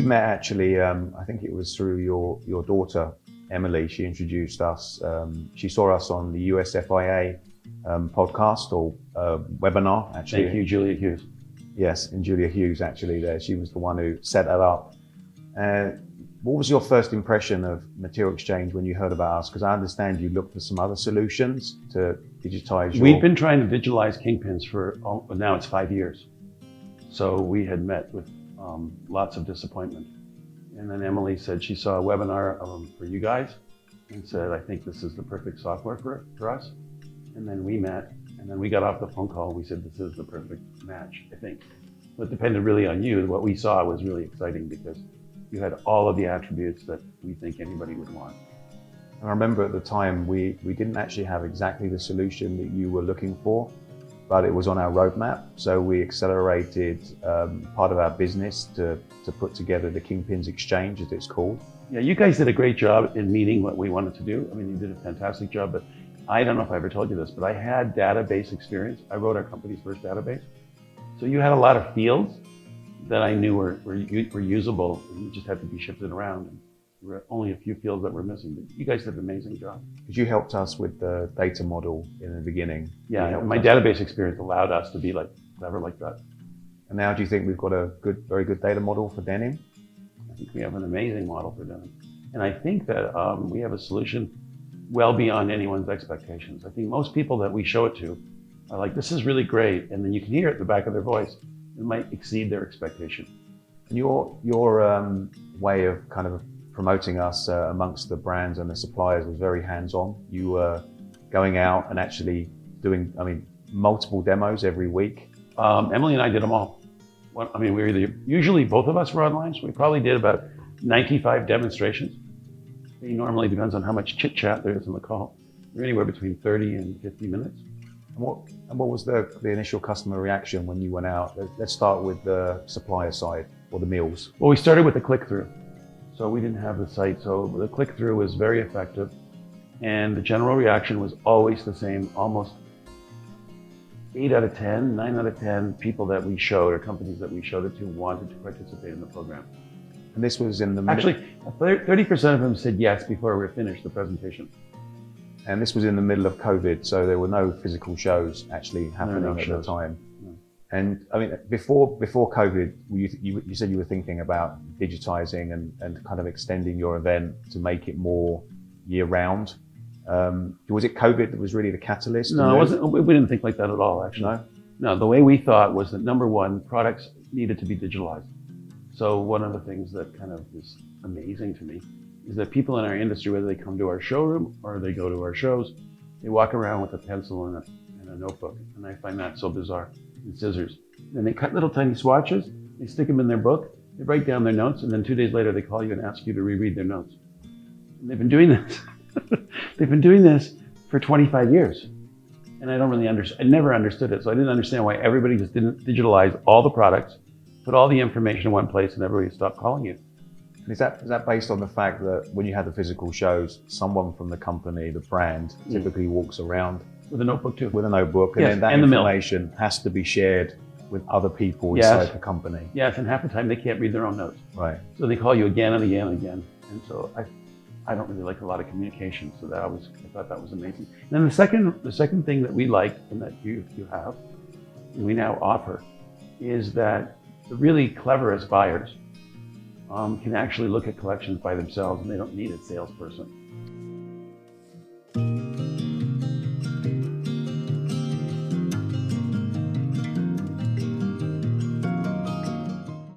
met actually, I think it was through your daughter, Emily. She introduced us. She saw us on the USFIA podcast or webinar, actually. Thank you, Julia Hughes. Yes, and Julia Hughes, actually, there. She was the one who set that up. What was your first impression of Material Exchange when you heard about us? Because I understand you looked for some other solutions to digitize your... We've been trying to digitalize Kingpins for, now it's 5 years. So we had met with lots of disappointment. And then Emily said she saw a webinar for you guys and said, I think this is the perfect software for us. And then we met, and then we got off the phone call. We said, this is the perfect match, I think. But it depended really on you. What we saw was really exciting because you had all of the attributes that we think anybody would want. I remember at the time, we didn't actually have exactly the solution that you were looking for, but it was on our roadmap. So we accelerated part of our business to put together the Kingpins Exchange, as it's called. Yeah, you guys did a great job in meeting what we wanted to do. I mean, you did a fantastic job, but I don't know if I ever told you this, but I had database experience. I wrote our company's first database. So you had a lot of fields that I knew were usable, and you just had to be shifted around. And there were only a few fields that were missing, but you guys did an amazing job. Because you helped us with the data model in the beginning. Yeah, my database experience allowed us to be clever like that. And now do you think we've got a very good data model for denim? I think we have an amazing model for denim. And I think that we have a solution well beyond anyone's expectations. I think most people that we show it to are like, this is really great. And then you can hear it at the back of their voice. It might exceed their expectation. And your way of kind of promoting us amongst the brands and the suppliers was very hands-on. You were going out and actually doing, multiple demos every week. Emily and I did them all. We were usually both of us were online, so we probably did about 95 demonstrations. It normally depends on how much chit chat there is in the call. They're anywhere between 30 and 50 minutes. And what was the initial customer reaction when you went out? Let's start with the supplier side, or the meals. Well, we started with the click-through. So we didn't have the site, so the click-through was very effective. And the general reaction was always the same. Almost 8 out of 10, 9 out of 10 people that we showed, or companies that we showed it to, wanted to participate in the program. And this was in the... Actually, 30% of them said yes before we finished the presentation. And this was in the middle of COVID, so there were no physical shows actually happening at the time. No. And before COVID, you said you were thinking about digitizing and kind of extending your event to make it more year-round. Was it COVID that was really the catalyst? No, it wasn't. We didn't think like that at all, actually. No, the way we thought was that, number one, products needed to be digitalized. So one of the things that kind of is amazing to me is that people in our industry, whether they come to our showroom or they go to our shows, they walk around with a pencil and a notebook. And I find that so bizarre. And scissors. And they cut little tiny swatches, they stick them in their book, they write down their notes, and then 2 days later they call you and ask you to reread their notes. And they've been doing this. They've been doing this for 25 years. And I don't really understand, I never understood it. So I didn't understand why everybody just didn't digitalize all the products, put all the information in one place, and everybody stopped calling you. Is that based on the fact that when you have the physical shows, someone from the company, the brand, typically walks around with a notebook too? With a notebook, and then that information has to be shared with other people inside the company. Yes, and half the time they can't read their own notes. Right. So they call you again and again and again. And so I don't really like a lot of communication, so I thought that was amazing. And then the second thing that we like and that you have, and we now offer, is that the really cleverest buyers can actually look at collections by themselves, and they don't need a salesperson.